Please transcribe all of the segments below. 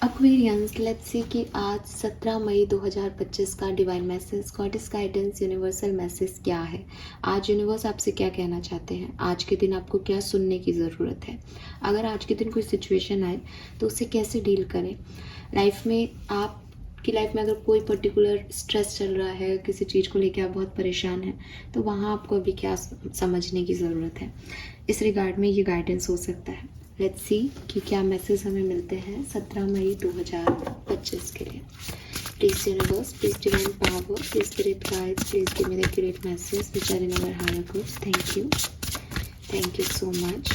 Aquarians, let's see कि आज 17 मई 2025 का divine message, goddess guidance, universal message क्या है। आज यूनिवर्स आपसे क्या कहना चाहते हैं, आज के दिन आपको क्या सुनने की ज़रूरत है। अगर आज के दिन कोई सिचुएशन आए तो उससे कैसे डील करें। लाइफ में आपकी लाइफ में अगर कोई पर्टिकुलर स्ट्रेस चल रहा है, किसी चीज़ को लेकर आप बहुत परेशान हैं, तो वहाँ आपको अभी क्या समझने की ज़रूरत है। इस रिगार्ड में ये गाइडेंस हो सकता है। लेट्स सी कि क्या मैसेज हमें मिलते हैं 17 मई 2025 के लिए। Please universe, please divine power, please spirit guides, please give me the accurate message which are in our higher goods. Thank you so much.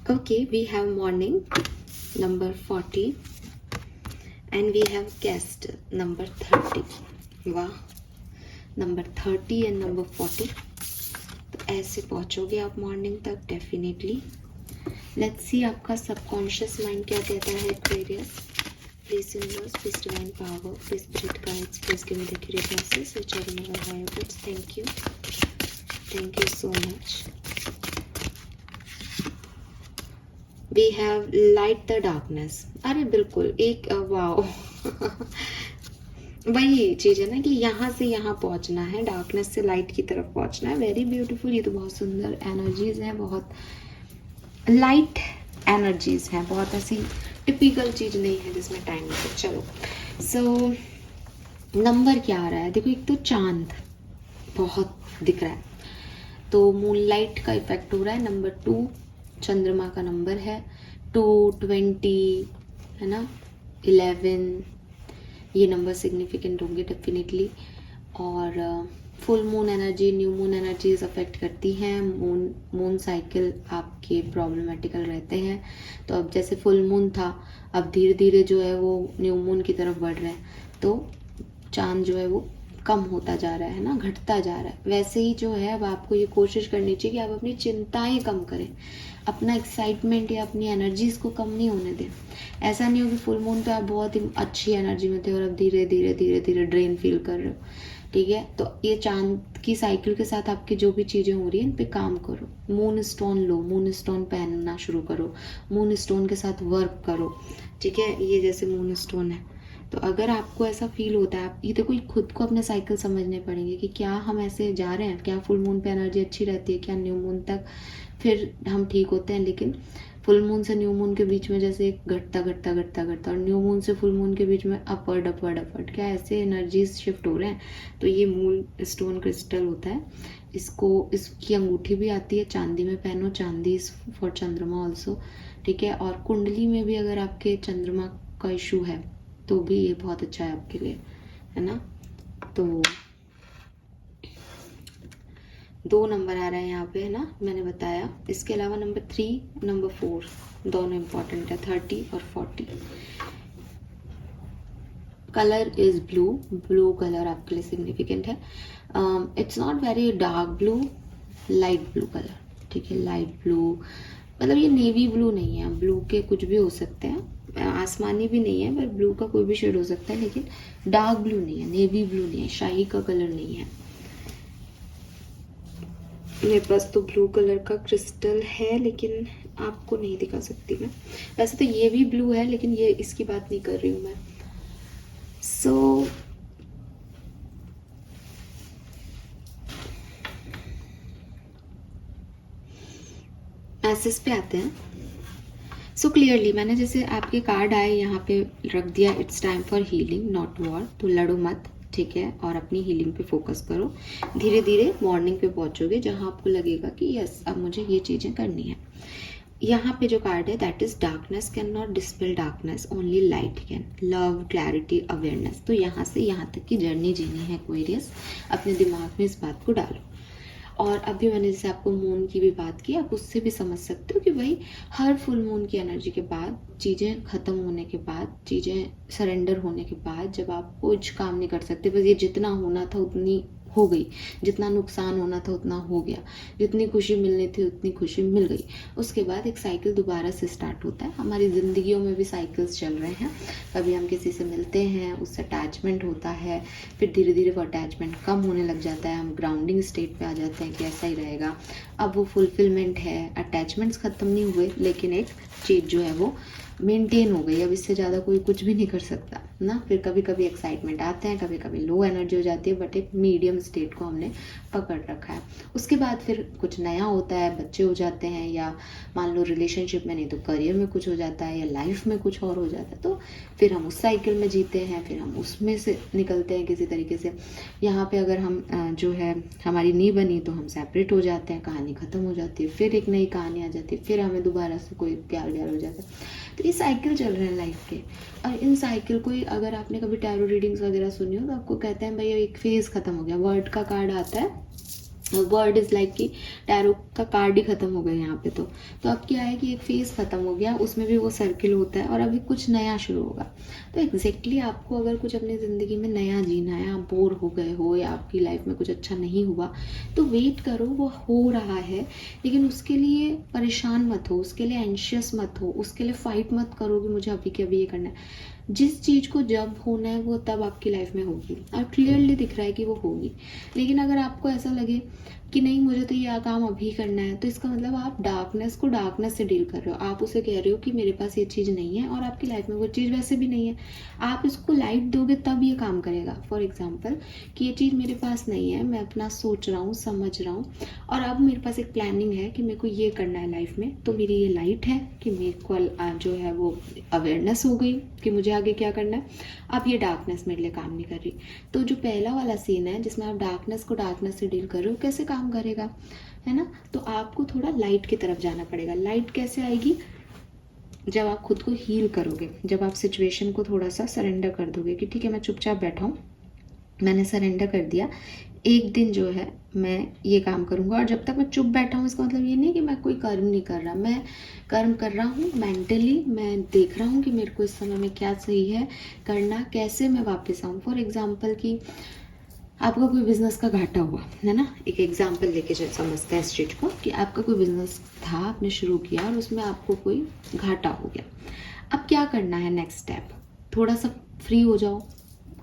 Okay, we have morning number 40 and we have guest number 30. वाह, number 30 and number 40। तो ऐसे पहुंचोगे आप morning तक definitely. Let's see आपका subconscious mind क्या कहता है Aquarius. Please universe, please divine power, please spirit guides, please give me the accurate message which are in our higher goods. Thank you so much. We have light the darkness. अरे बिल्कुल एक wow वही चीज़ है ना कि यहाँ से यहाँ पहुँचना है, डार्कनेस से लाइट की तरफ पहुँचना है। Very beautiful. ये तो बहुत सुंदर एनर्जीज हैं, बहुत लाइट एनर्जीज हैं, बहुत ऐसी टिपिकल चीज़ नहीं है जिसमें टाइम लगे। चलो सो नंबर क्या आ रहा है, देखो एक तो चांद बहुत दिख रहा है, तो मूनलाइट का इफेक्ट हो रहा है। नंबर 2 चंद्रमा का नंबर है, 220 है ना, 11, ये नंबर सिग्निफिकेंट होंगे डेफिनेटली। और full moon energy, new moon energies affect करती हैं। मून साइकिल आपके प्रॉब्लमेटिकल रहते हैं। तो अब जैसे फुल मून था, अब धीरे धीरे जो है वो न्यू मून की तरफ बढ़ रहा है, तो चांद जो है वो कम होता जा रहा है ना, घटता जा रहा है। वैसे ही जो है अब आपको ये कोशिश करनी चाहिए कि आप अपनी चिंताएं कम करें, अपना एक्साइटमेंट या अपनी एनर्जीज को कम नहीं होने दें। ऐसा नहीं हो कि फुल मून पे आप बहुत ही अच्छी एनर्जी में थे और अब धीरे धीरे धीरे धीरे ड्रेन फील कर रहे हो। ठीक है, तो ये चांद की साइकिल के साथ आपकी जो भी चीज़ें हो रही हैं इन पे काम करो। मून स्टोन लो, मून स्टोन पहनना शुरू करो, मून स्टोन के साथ वर्क करो। ठीक है, ये जैसे मून स्टोन है, तो अगर आपको ऐसा फील होता है, आप ये देखो खुद को अपने साइकिल समझने पड़ेंगे कि क्या हम ऐसे जा रहे हैं, क्या फुल मून पे एनर्जी अच्छी रहती है, क्या न्यू मून तक फिर हम ठीक होते हैं। लेकिन फुल मून से न्यू मून के बीच में जैसे घटता घटता घटता घटता, और न्यू मून से फुल मून के बीच में अपवर्ड अपवर्ड अपवर्ड, क्या ऐसे एनर्जीज शिफ्ट हो रहे हैं। तो ये मून स्टोन क्रिस्टल होता है, इसकी अंगूठी भी आती है, चांदी में पहनो, चांदी इज फॉर चंद्रमा ऑल्सो। ठीक है, और कुंडली में भी अगर आपके चंद्रमा का इशू है तो भी ये बहुत अच्छा है आपके लिए, है ना। तो 2 नंबर आ रहे हैं यहाँ पे, है ना, मैंने बताया। इसके अलावा नंबर 3, नंबर 4 दोनों इम्पॉर्टेंट है, 30 और 40। Colour is blue, blue colour आपके लिए सिग्निफिकेंट है। It's not very dark blue, light blue colour. ठीक है, लाइट ब्लू मतलब ये नेवी ब्लू नहीं है, ब्लू के कुछ भी हो सकते हैं, आसमानी भी नहीं है, पर ब्लू का कोई भी शेड हो सकता है, लेकिन डार्क ब्लू नहीं है, नेवी ब्लू नहीं है, शाही का कलर नहीं है। मेरे पास तो ब्लू कलर का क्रिस्टल है लेकिन आपको नहीं दिखा सकती मैं। वैसे तो ये भी ब्लू है लेकिन ये इसकी बात नहीं कर रही हूँ मैं। सो मैसेज पे आते हैं। सो क्लियरली मैंने जैसे आपके कार्ड आए यहाँ पे रख दिया, it's time for healing not war. तो लड़ो मत, ठीक है, और अपनी हीलिंग पे फोकस करो। धीरे धीरे मॉर्निंग पे पहुँचोगे जहाँ आपको लगेगा कि यस अब मुझे ये चीज़ें करनी है। यहाँ पे जो कार्ड है that is darkness can not dispel darkness, only light can, love, clarity, awareness. तो यहाँ से यहाँ तक की जर्नी जीनी है एक्वेरियस, अपने दिमाग में इस बात को डालो। और अभी मैंने जैसे आपको मून की भी बात की, आप उससे भी समझ सकते हो कि भाई हर फुल मून की एनर्जी के बाद, चीज़ें ख़त्म होने के बाद, चीज़ें सरेंडर होने के बाद, जब आप कुछ काम नहीं कर सकते, बस ये जितना होना था उतनी हो गई, जितना नुकसान होना था उतना हो गया, जितनी खुशी मिलनी थी उतनी खुशी मिल गई। उसके बाद एक साइकिल दोबारा से स्टार्ट होता है। हमारी ज़िंदगियों में भी साइकिल्स चल रहे हैं। कभी हम किसी से मिलते हैं, उससे अटैचमेंट होता है, फिर धीरे धीरे वो अटैचमेंट कम होने लग जाता है, हम ग्राउंडिंग स्टेट पे आ जाते हैं कि ऐसा ही रहेगा। अब वो फुलफिलमेंट है, अटैचमेंट्स ख़त्म नहीं हुए, लेकिन एक चीज़ जो है वो मेंटेन हो गई। अब इससे ज़्यादा कोई कुछ भी नहीं कर सकता ना। फिर कभी कभी एक्साइटमेंट आते हैं, कभी कभी लो एनर्जी हो जाती है, बट एक मीडियम स्टेट को हमने पकड़ रखा है। उसके बाद फिर कुछ नया होता है, बच्चे हो जाते हैं, या मान लो रिलेशनशिप में, नहीं तो करियर में कुछ हो जाता है, या लाइफ में कुछ और हो जाता है, तो फिर हम उस साइकिल में जीते हैं, फिर हम उसमें से निकलते हैं किसी तरीके से। यहाँ पे अगर हम जो है हमारी नहीं बनी तो हम सेपरेट हो जाते हैं, कहानी ख़त्म हो जाती है, फिर एक नई कहानी आ जाती है, फिर हमें दोबारा से कोई प्यार व्यार हो जाता है। तो ये साइकिल चल रहे हैं लाइफ के। और इन साइकिल को ही अगर आपने कभी टैरो रीडिंग्स वगैरह सुनी हो तो आपको कहते हैं भाई एक फेज़ ख़त्म हो गया, वर्ड का कार्ड आता है, वर्ड इज़ लाइक कि टैरो का कार्ड ही ख़त्म हो गया यहाँ पे। तो अब क्या है कि एक फेज़ ख़त्म हो गया, उसमें भी वो सर्किल होता है और अभी कुछ नया शुरू होगा। तो एग्जैक्टली आपको अगर कुछ अपनी ज़िंदगी में नया जीना है, आप बोर हो गए हो या आपकी लाइफ में कुछ अच्छा नहीं हुआ, तो वेट करो, वो हो रहा है। लेकिन उसके लिए परेशान मत हो, उसके लिए एंशियस मत हो, उसके लिए फ़ाइट मत करो कि मुझे अभी के अभी ये करना है। जिस चीज़ को जब होना है वो तब आपकी लाइफ में होगी, और क्लियरली दिख रहा है कि वो होगी। लेकिन अगर आपको ऐसा लगे कि नहीं मुझे तो ये काम अभी करना है, तो इसका मतलब आप डार्कनेस को डार्कनेस से डील कर रहे हो। आप उसे कह रहे हो कि मेरे पास ये चीज़ नहीं है, और आपकी लाइफ में वो चीज़ वैसे भी नहीं है। आप इसको लाइट दोगे तब ये काम करेगा। फॉर एग्जाम्पल कि ये चीज़ मेरे पास नहीं है, मैं अपना सोच रहा हूँ, समझ रहा हूँ, और अब मेरे पास एक प्लानिंग है कि मेरे को ये करना है लाइफ में, तो मेरी ये लाइट है कि मेरे को जो है वो अवेयरनेस हो गई कि मुझे आगे क्या करना है। अब ये डार्कनेस मेरे लिए काम नहीं कर रही। तो जो पहला वाला सीन है जिसमें आप डार्कनेस को डार्कनेस से डील कर रहे हो, कैसे काम करेगा, है ना। तो आपको थोड़ा लाइट की तरफ जाना पड़ेगा। लाइट कैसे आएगी? जब आप खुद को हील करोगे, जब आप सिचुएशन को थोड़ा सा सरेंडर कर दोगे कि ठीक है मैं चुपचाप बैठा हूँ, मैंने सरेंडर कर दिया, एक दिन जो है मैं ये काम करूँगा। और जब तक मैं चुप बैठा हूँ इसका मतलब ये नहीं कि मैं कोई कर्म नहीं कर रहा, मैं कर्म कर रहा हूँ मेंटली। मैं देख रहा हूँ कि मेरे को इस समय में क्या सही है करना, कैसे मैं वापस आऊँ। फॉर एग्जाम्पल कि आपका कोई बिजनेस का घाटा हुआ है ना, एक एग्जाम्पल लेके समझते हैं इस चीज़ को कि आपका कोई बिजनेस था, आपने शुरू किया और उसमें आपको कोई घाटा हो गया। अब क्या करना है नेक्स्ट स्टेप? थोड़ा सा फ्री हो जाओ,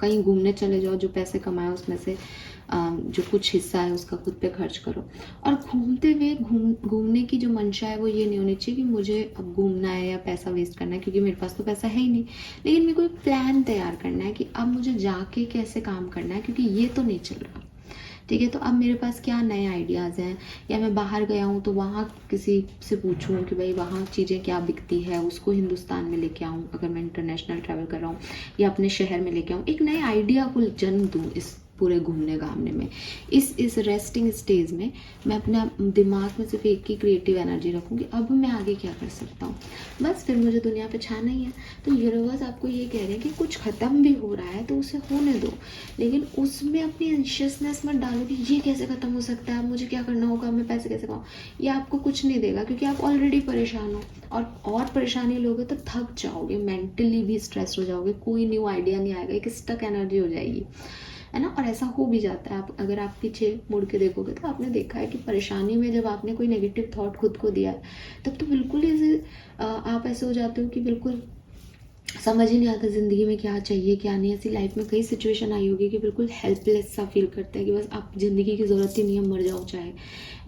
कहीं घूमने चले जाओ, जो पैसे कमाए उसमें से जो कुछ हिस्सा है उसका खुद पे खर्च करो। और घूमते हुए घूमने की जो मंशा है वो ये नहीं होनी चाहिए कि मुझे अब घूमना है या पैसा वेस्ट करना है, क्योंकि मेरे पास तो पैसा है ही नहीं। लेकिन मेरे को एक प्लान तैयार करना है कि अब मुझे जाके कैसे काम करना है, क्योंकि ये तो नहीं चल रहा। ठीक है, तो अब मेरे पास क्या नए आइडियाज़ हैं, या मैं बाहर गया हूँ तो वहाँ किसी से पूछूँ कि भाई वहाँ चीज़ें क्या बिकती है, उसको हिंदुस्तान में लेके आऊँ अगर मैं इंटरनेशनल ट्रैवल कर रहा हूँ, या अपने शहर में लेके आऊँ। एक नए आइडिया को जन्म दूँ इस पूरे घूमने घामने में। इस रेस्टिंग स्टेज में मैं अपना दिमाग में सिर्फ एक ही क्रिएटिव एनर्जी रखूँगी, अब मैं आगे क्या कर सकता हूँ, बस फिर मुझे दुनिया पे छाना ही है। तो यूनिवर्स आपको ये कह रहे हैं कि कुछ ख़त्म भी हो रहा है तो उसे होने दो, लेकिन उसमें अपनी एंशियसनेस मत डालो कि ये कैसे ख़त्म हो सकता है, मुझे क्या करना होगा, मैं पैसे कैसे कमाऊँ। ये आपको कुछ नहीं देगा, क्योंकि आप ऑलरेडी परेशान हो, और परेशानी लोगे तो थक जाओगे, मेंटली भी स्ट्रेस हो जाओगे, कोई न्यू आइडिया नहीं आएगा, एक स्टक एनर्जी हो जाएगी, है ना। और ऐसा हो भी जाता है। आप अगर आप पीछे मुड़ के देखोगे तो आपने देखा है कि परेशानी में जब आपने कोई नेगेटिव थॉट खुद को दिया है, तब तो बिल्कुल ही आप ऐसे हो जाते हो कि बिल्कुल समझ ही नहीं आता ज़िंदगी में क्या चाहिए क्या नहीं। ऐसी लाइफ में कई सिचुएशन आई होगी कि बिल्कुल हेल्पलेस सा फील करते हैं कि बस आप ज़िंदगी की ज़रूरत ही नहीं है, मर जाओ चाहे।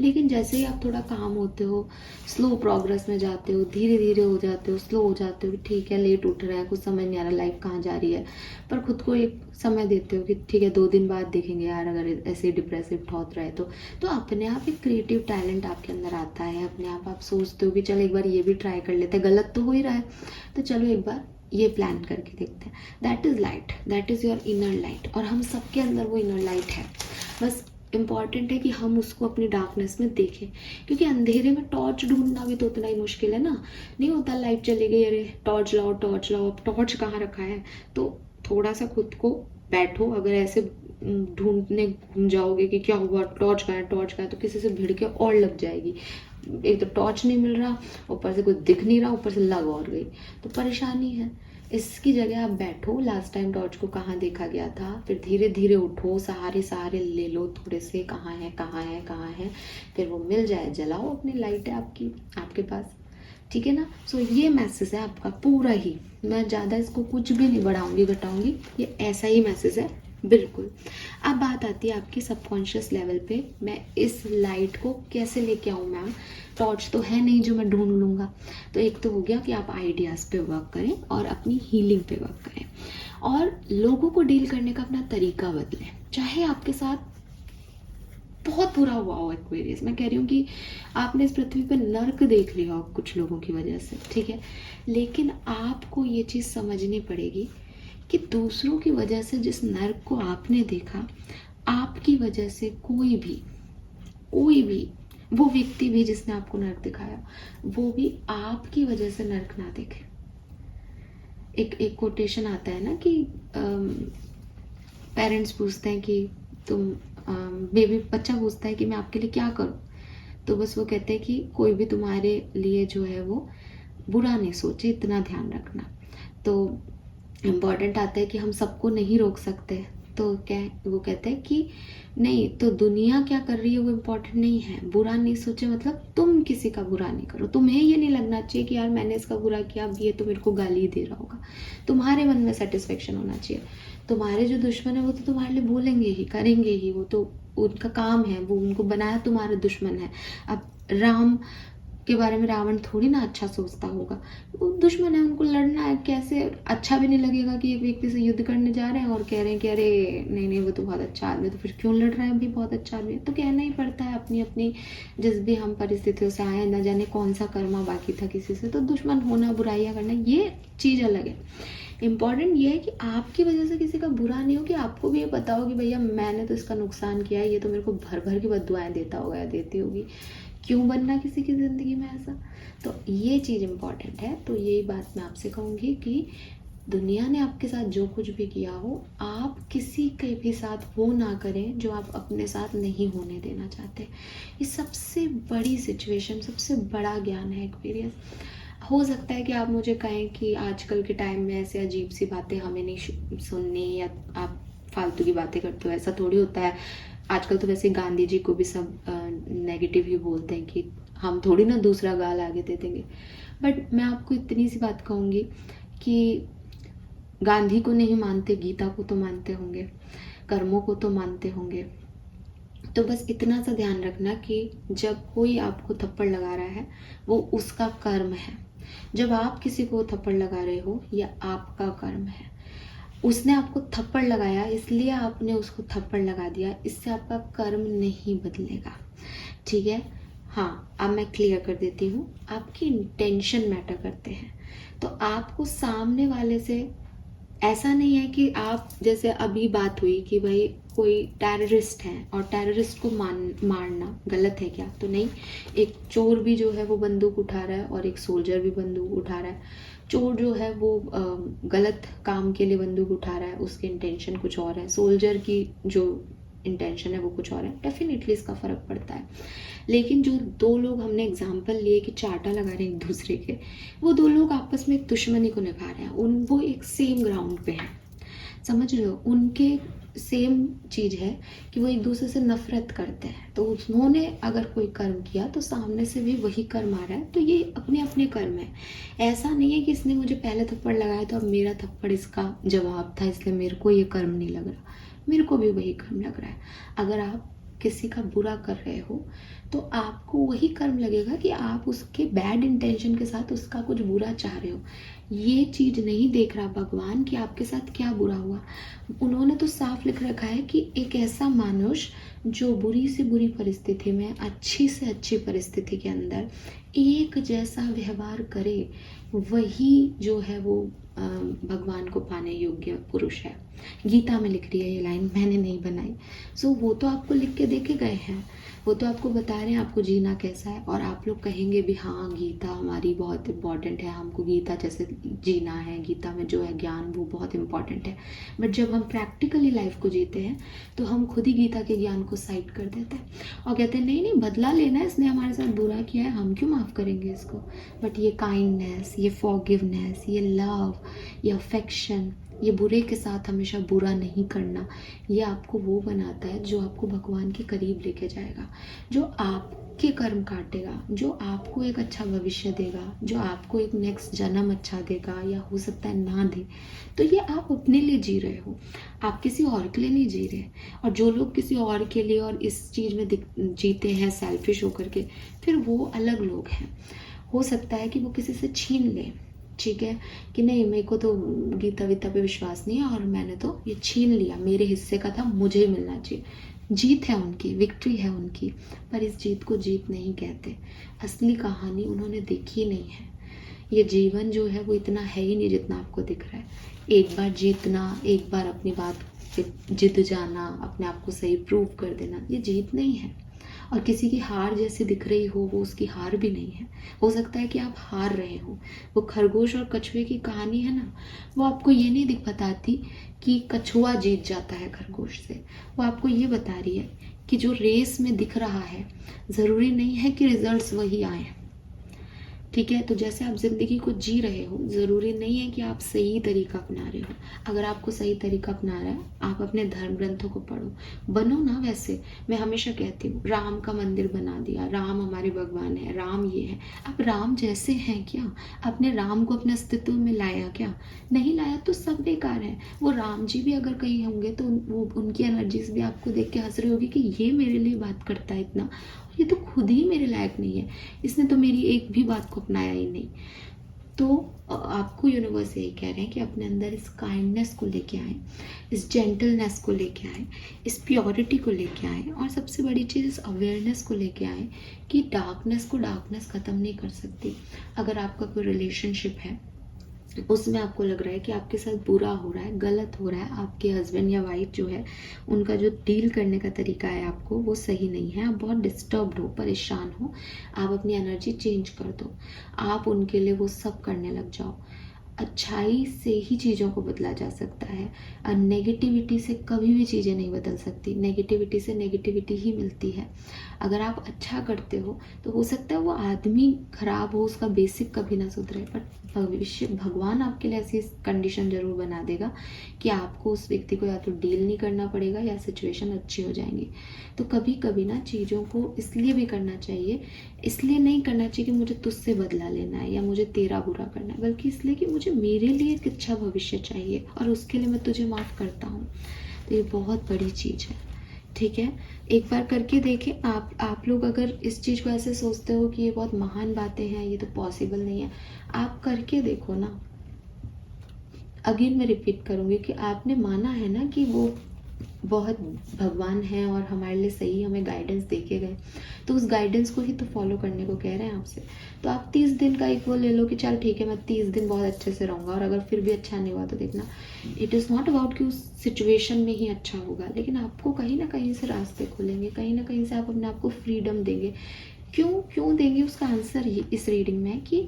लेकिन जैसे ही आप थोड़ा काम होते हो, स्लो प्रोग्रेस में जाते हो, धीरे धीरे हो जाते हो, स्लो हो जाते हो कि ठीक है लेट उठ रहे हैं, कुछ समझ नहीं आ रहा लाइफ कहाँ जा रही है, पर खुद को एक समय देते हो कि ठीक है 2 दिन बाद देखेंगे यार, अगर ऐसे डिप्रेसिव थॉट रहे तो अपने आप एक क्रिएटिव टैलेंट आपके अंदर आता है। अपने आप सोचते हो कि चलो एक बार ये भी ट्राई कर लेते हैं, गलत तो हो ही रहा है तो चलो एक बार ये प्लान करके देखते हैं। That is light, that is your inner light, और हम सबके अंदर वो इनर लाइट है। बस इम्पॉर्टेंट है कि हम उसको अपनी डार्कनेस में देखें, क्योंकि अंधेरे में टॉर्च ढूंढना भी तो उतना ही मुश्किल है ना। नहीं होता लाइट चली गई, अरे टॉर्च लाओ टॉर्च लाओ, अब टॉर्च कहाँ रखा है। तो थोड़ा सा खुद को बैठो, अगर ऐसे ढूंढने घूम जाओगे कि क्या हुआ, टॉर्च कहाँ है टॉर्च कहाँ है, तो किसी से भिड़ के और लग जाएगी। एक तो टॉर्च नहीं मिल रहा, ऊपर से कुछ दिख नहीं रहा, ऊपर से लग और गई, तो परेशानी है। इसकी जगह आप बैठो, लास्ट टाइम टॉर्च को कहाँ देखा गया था, फिर धीरे धीरे उठो, सहारे सहारे ले लो थोड़े से, कहाँ है कहाँ है कहाँ है, फिर वो मिल जाए, जलाओ अपनी, लाइट है आपकी आपके पास, ठीक है ना। सो ये मैसेज है आपका पूरा ही, मैं ज़्यादा इसको कुछ भी नहीं बढ़ाऊंगी घटाऊंगी, ये ऐसा ही मैसेज है बिल्कुल। अब बात आती है आपकी सबकॉन्शियस लेवल पे, मैं इस लाइट को कैसे लेके आऊँ मैम, टॉर्च तो है नहीं जो मैं ढूंढ लूँगा। तो एक तो हो गया कि आप आइडियाज़ पे वर्क करें और अपनी हीलिंग पे वर्क करें, और लोगों को डील करने का अपना तरीका बदलें। चाहे आपके साथ बहुत बुरा हुआ हो एक्वेरियस, मैं कह रही हूँ कि आपने इस पृथ्वी पर नर्क देख लिया हो कुछ लोगों की वजह से, ठीक है, लेकिन आपको ये चीज़ समझनी पड़ेगी कि दूसरों की वजह से जिस नर्क को आपने देखा, आपकी वजह से कोई भी वो व्यक्ति भी जिसने आपको नर्क दिखाया, वो भी आपकी वजह से नर्क ना देखे। एक कोटेशन आता है ना कि पेरेंट्स पूछते हैं कि तुम बेबी बच्चा पूछता है कि मैं आपके लिए क्या करूं, तो बस वो कहते हैं कि कोई भी तुम्हारे लिए जो है वो बुरा नहीं सोचे, इतना ध्यान रखना। तो इम्पॉर्टेंट आता है कि हम सबको नहीं रोक सकते, तो क्या वो कहते हैं कि नहीं, तो दुनिया क्या कर रही है वो इम्पोर्टेंट नहीं है, बुरा नहीं सोचे मतलब तुम किसी का बुरा नहीं करो। तुम्हें ये नहीं लगना चाहिए कि यार मैंने इसका बुरा किया, अब ये तो मेरे को गाली ही दे रहा होगा, तुम्हारे मन में सेटिस्फेक्शन होना चाहिए। तुम्हारे जो दुश्मन है वो तो तुम्हारे लिए बोलेंगे ही, करेंगे ही, वो तो उनका काम है, वो उनको बनाया तुम्हारे दुश्मन है। अब राम के बारे में रावण थोड़ी ना अच्छा सोचता होगा, वो दुश्मन है, उनको लड़ना है, कैसे अच्छा भी नहीं लगेगा कि एक व्यक्ति से युद्ध करने जा रहे हैं और कह रहे हैं कि अरे नहीं नहीं वो तो बहुत अच्छा आदमी है, तो फिर क्यों लड़ रहा है, अभी बहुत अच्छा आदमी है। तो कहना ही पड़ता है, अपनी अपनी जिस भी हम परिस्थितियों से आए, न जाने कौन सा कर्मा बाकी था किसी से, तो दुश्मन होना, बुराइयाँ करना, ये चीज़ अलग है। इम्पॉर्टेंट ये है कि आपकी वजह से किसी का बुरा नहीं हो, कि आपको भी ये पता हो कि भैया मैंने तो इसका नुकसान किया है, ये तो मेरे को भर भर की बद्दुआएं देता होगा या देती होगी, क्यों बनना किसी की ज़िंदगी में ऐसा। तो ये चीज़ इम्पॉर्टेंट है। तो यही बात मैं आपसे कहूँगी कि दुनिया ने आपके साथ जो कुछ भी किया हो, आप किसी के भी साथ वो ना करें जो आप अपने साथ नहीं होने देना चाहते। ये सबसे बड़ी सिचुएशन, सबसे बड़ा ज्ञान है एक्सपीरियंस। हो सकता है कि आप मुझे कहें कि आजकल के टाइम में ऐसे अजीब सी बातें हमें नहीं सुननी, या आप फालतू की बातें करते हो, ऐसा थोड़ी होता है। आजकल तो वैसे गांधी जी को भी सब नेगेटिव ही बोलते हैं कि हम थोड़ी ना दूसरा गाल आगे दे देंगे। बट मैं आपको इतनी सी बात कहूँगी कि गांधी को नहीं मानते, गीता को तो मानते होंगे, कर्मों को तो मानते होंगे। तो बस इतना सा ध्यान रखना कि जब कोई आपको थप्पड़ लगा रहा है वो उसका कर्म है, जब आप किसी को थप्पड़ लगा रहे हो या आपका कर्म है। उसने आपको थप्पड़ लगाया इसलिए आपने उसको थप्पड़ लगा दिया, इससे आपका कर्म नहीं बदलेगा, ठीक है। हाँ, अब मैं क्लियर कर देती हूँ, आपकी इंटेंशन मैटर करते हैं। तो आपको सामने वाले से ऐसा नहीं है कि आप, जैसे अभी बात हुई कि भाई कोई टेररिस्ट है और टेररिस्ट को मारना गलत है क्या, तो नहीं। एक चोर भी जो है वो बंदूक उठा रहा है और एक सोल्जर भी बंदूक उठा रहा है। चोर जो है वो गलत काम के लिए बंदूक उठा रहा है, उसकी इंटेंशन कुछ और है, सोल्जर की जो इंटेंशन है वो कुछ और है, डेफिनेटली इसका फ़र्क पड़ता है। लेकिन जो दो लोग हमने एग्जाम्पल लिए कि चाटा लगा रहे हैं एक दूसरे के, वो दो लोग आपस में एक दुश्मनी को निभा रहे हैं, वो एक सेम ग्राउंड पे हैं, समझ रहे हो। उनके सेम चीज़ है कि वो एक दूसरे से नफरत करते हैं। तो उन्होंने अगर कोई कर्म किया तो सामने से भी वही कर्म आ रहा है, तो ये अपने अपने कर्म है। ऐसा नहीं है कि इसने मुझे पहले थप्पड़ लगाया तो अब मेरा थप्पड़ इसका जवाब था इसलिए मेरे को ये कर्म नहीं लग रहा, मेरे को भी वही कर्म लग रहा है। अगर आप किसी का बुरा कर रहे हो तो आपको वही कर्म लगेगा कि आप उसके बैड इंटेंशन के साथ उसका कुछ बुरा चाह रहे हो। ये चीज़ नहीं देख रहा भगवान कि आपके साथ क्या बुरा हुआ। उन्होंने तो साफ लिख रखा है कि एक ऐसा मनुष्य जो बुरी से बुरी परिस्थिति में, अच्छी से अच्छी परिस्थिति के अंदर एक जैसा व्यवहार करे, वही जो है वो भगवान को पाने योग्य पुरुष है। गीता में लिख रही है ये लाइन, मैंने नहीं बनाई। सो वो तो आपको लिख के दे के गए हैं, वो तो आपको बता रहे हैं आपको जीना कैसा है। और आप लोग कहेंगे भी हाँ गीता हमारी बहुत इम्पॉर्टेंट है, हमको गीता जैसे जीना है, गीता में जो है ज्ञान वो बहुत इम्पॉर्टेंट है। बट जब हम प्रैक्टिकली लाइफ को जीते हैं तो हम खुद ही गीता के ज्ञान को साइड कर देते हैं और कहते हैं नहीं नहीं बदला लेना है, इसने हमारे साथ बुरा किया है, हम क्यों माफ़ करेंगे इसको। बट ये काइंडनेस, ये फॉरगिवनेस, ये लव, ये अफेक्शन, ये बुरे के साथ हमेशा बुरा नहीं करना, ये आपको वो बनाता है जो आपको भगवान के करीब लेके जाएगा, जो आपके कर्म काटेगा, जो आपको एक अच्छा भविष्य देगा, जो आपको एक नेक्स्ट जन्म अच्छा देगा, या हो सकता है ना दे। तो ये आप अपने लिए जी रहे हो, आप किसी और के लिए नहीं जी रहे। और जो लोग किसी और के लिए और इस चीज़ में जीते हैं सेल्फिश होकर के, फिर वो अलग लोग हैं। हो सकता है कि वो किसी से छीन ले, ठीक है, कि नहीं मेरे को तो गीता वीता पे विश्वास नहीं है और मैंने तो ये छीन लिया, मेरे हिस्से का था, मुझे ही मिलना चाहिए। जीत है उनकी, विक्ट्री है उनकी, पर इस जीत को जीत नहीं कहते। असली कहानी उन्होंने देखी नहीं है। ये जीवन जो है वो इतना है ही नहीं जितना आपको दिख रहा है। एक बार जीतना, एक बार अपनी बात पे जिद जाना, अपने आप को सही प्रूव कर देना, ये जीत नहीं है। और किसी की हार जैसे दिख रही हो, वो उसकी हार भी नहीं है। हो सकता है कि आप हार रहे हो। वो खरगोश और कछुए की कहानी है ना, वो आपको ये नहीं दिख बताती कि कछुआ जीत जाता है खरगोश से। वो आपको ये बता रही है कि जो रेस में दिख रहा है, ज़रूरी नहीं है कि रिजल्ट्स वही आए, ठीक है। तो जैसे आप ज़िंदगी को जी रहे हो, ज़रूरी नहीं है कि आप सही तरीका अपना रहे हो। अगर आपको सही तरीका अपना रहा है, आप अपने धर्म ग्रंथों को पढ़ो, बनो ना वैसे। मैं हमेशा कहती हूँ, राम का मंदिर बना दिया, राम हमारे भगवान है, राम ये है। आप राम जैसे हैं क्या? आपने राम को अपने अस्तित्व में लाया क्या? नहीं लाया तो सब बेकार है। वो राम जी भी अगर कहीं होंगे तो वो उनकी एनर्जीज भी आपको देख के हंस रही होगी कि ये मेरे लिए बात करता है इतना, ये तो खुद ही मेरे लायक नहीं है, इसने तो मेरी एक भी बात को अपनाया ही नहीं। तो आपको यूनिवर्स यही कह रहे हैं कि अपने अंदर इस काइंडनेस को लेके आए, इस जेंटलनेस को लेके आए, इस प्योरिटी को लेके आए, और सबसे बड़ी चीज़ इस अवेयरनेस को लेके आए कि डार्कनेस को डार्कनेस ख़त्म नहीं कर सकती। अगर आपका कोई रिलेशनशिप है, उसमें आपको लग रहा है कि आपके साथ बुरा हो रहा है, गलत हो रहा है, आपके हस्बैंड या वाइफ जो है उनका जो डील करने का तरीका है आपको, वो सही नहीं है, आप बहुत डिस्टर्ब्ड हो, परेशान हो, आप अपनी एनर्जी चेंज कर दो। आप उनके लिए वो सब करने लग जाओ। अच्छाई से ही चीज़ों को बदला जा सकता है, और नेगेटिविटी से कभी भी चीज़ें नहीं बदल सकती। नेगेटिविटी से नेगेटिविटी ही मिलती है। अगर आप अच्छा करते हो तो हो सकता है वो आदमी खराब हो, उसका बेसिक कभी ना सुधरे, बट भविष्य भगवान आपके लिए ऐसी कंडीशन जरूर बना देगा कि आपको उस व्यक्ति को या तो डील नहीं करना पड़ेगा या सिचुएशन अच्छी हो जाएंगी। तो कभी कभी ना चीज़ों को इसलिए भी करना चाहिए, इसलिए नहीं करना चाहिए कि मुझे तुझसे बदला लेना है या मुझे तेरा बुरा करना है, बल्कि इसलिए कि मुझे मेरे लिए एक अच्छा भविष्य चाहिए और उसके लिए मैं तुझे माफ़ करता हूँ। तो ये बहुत बड़ी चीज़ है, ठीक है। एक बार करके देखें। आप लोग अगर इस चीज़ को ऐसे सोचते हो कि ये बहुत महान बातें हैं, ये तो पॉसिबल नहीं है, आप करके देखो ना। अगेन मैं रिपीट करूँगी कि आपने माना है ना कि वो बहुत भगवान हैं और हमारे लिए सही हमें गाइडेंस दे के गए, तो उस गाइडेंस को ही तो फॉलो करने को कह रहे हैं आपसे। तो आप 30 दिन का एक वो ले लो कि चल ठीक है मैं 30 दिन बहुत अच्छे से रहूँगा, और अगर फिर भी अच्छा नहीं हुआ तो देखना, इट इज़ नॉट अबाउट कि उस सिचुएशन में ही अच्छा होगा, लेकिन आपको कहीं ना कहीं से रास्ते खुलेंगे, कहीं ना कहीं से आप अपने आप को फ्रीडम देंगे। क्यों देंगे, उसका आंसर इस रीडिंग में है कि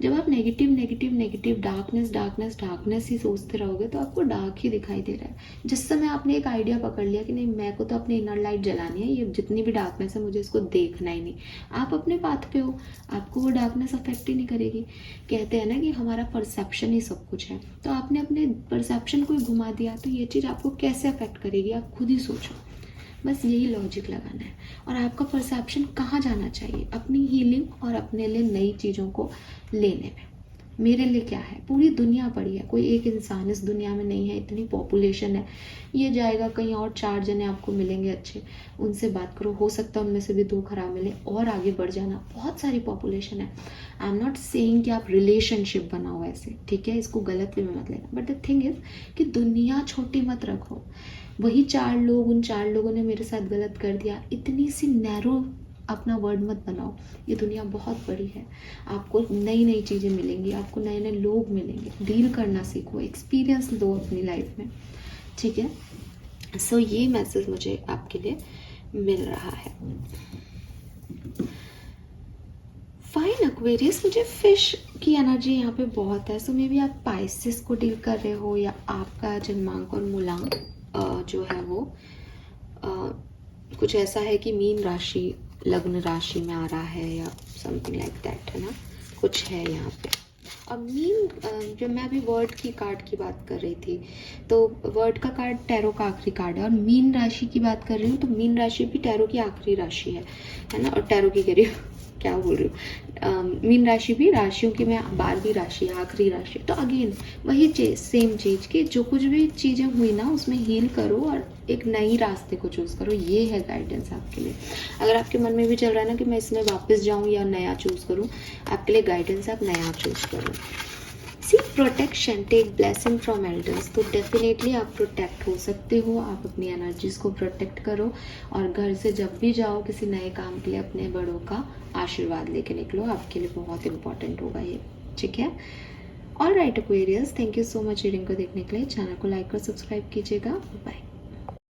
जब आप negative negative negative darkness darkness darkness ही सोचते रहोगे तो आपको डार्क ही दिखाई दे रहा है। जिस समय आपने एक आइडिया पकड़ लिया कि नहीं मैं को तो अपनी इनर लाइट जलानी है, ये जितनी भी डार्कनेस है मुझे इसको देखना ही नहीं, आप अपने पाथ पे हो, आपको वो डार्कनेस अफेक्ट ही नहीं करेगी। कहते हैं ना कि हमारा परसेप्शन ही सब कुछ है, तो आपने अपने परसेप्शन को ही घुमा दिया तो ये चीज़ आपको कैसे अफेक्ट करेगी, आप खुद ही सोचो। बस यही लॉजिक लगाना है। और आपका परसेप्शन कहाँ जाना चाहिए, अपनी हीलिंग और अपने लिए नई चीज़ों को लेने में। मेरे लिए क्या है, पूरी दुनिया पड़ी है, कोई एक इंसान इस दुनिया में नहीं है, इतनी पॉपुलेशन है। ये जाएगा कहीं और 4 जने आपको मिलेंगे अच्छे, उनसे बात करो, हो सकता है उनमें से भी 2 खराब मिले, और आगे बढ़ जाना। बहुत सारी पॉपुलेशन है। आई एम नॉट सेइंग कि आप रिलेशनशिप बनाओ ऐसे, ठीक है, इसको गलत वे में मत लेना, बट द थिंग इज कि दुनिया छोटी मत रखो। वही 4 लोग, उन 4 लोगों ने मेरे साथ गलत कर दिया, इतनी सी नैरो अपना वर्ड मत बनाओ। ये दुनिया बहुत बड़ी है, आपको नई नई चीज़ें मिलेंगी, आपको नए नए लोग मिलेंगे, डील करना सीखो, एक्सपीरियंस लो अपनी लाइफ में, ठीक है। सो ये मैसेज मुझे आपके लिए मिल रहा है। फाइन एक्वेरियस, मुझे फिश की एनर्जी यहाँ पे बहुत है। सो मे बी आप पाइसेस को डील कर रहे हो, या आपका जन्मांक और मूलांक जो है वो कुछ ऐसा है कि मीन राशि लग्न राशि में आ रहा है, या समथिंग लाइक दैट, है ना, कुछ है यहाँ पे। अब मीन जब मैं अभी वर्ड की कार्ड की बात कर रही थी, तो वर्ड का कार्ड टैरो का आखिरी कार्ड है, और मीन राशि की बात कर रही हूँ तो मीन राशि भी टैरो की आखिरी राशि है ना। और टैरो की कह रही हूँ क्या बोल रही हूँ, मीन राशि भी राशियों की मैं 12वीं राशि है, आखिरी राशि। तो अगेन वही चीज, सेम चीज कि जो कुछ भी चीज़ें हुई ना उसमें हील करो और एक नई रास्ते को चूज़ करो। ये है गाइडेंस आपके लिए। अगर आपके मन में भी चल रहा है ना कि मैं इसमें वापस जाऊँ या नया चूज़ करूँ, आपके लिए गाइडेंस, आप नया चूज़ करो। See protection, take blessing from elders. तो डेफिनेटली आप प्रोटेक्ट हो सकते हो, आप अपनी एनर्जीज को प्रोटेक्ट करो, और घर से जब भी जाओ किसी नए काम के लिए अपने बड़ों का आशीर्वाद लेके निकलो, आपके लिए बहुत इंपॉर्टेंट होगा ये, ठीक है। All right Aquarius, thank you so much reading को देखने के लिए। चैनल को लाइक और सब्सक्राइब कीजिएगा। बाय।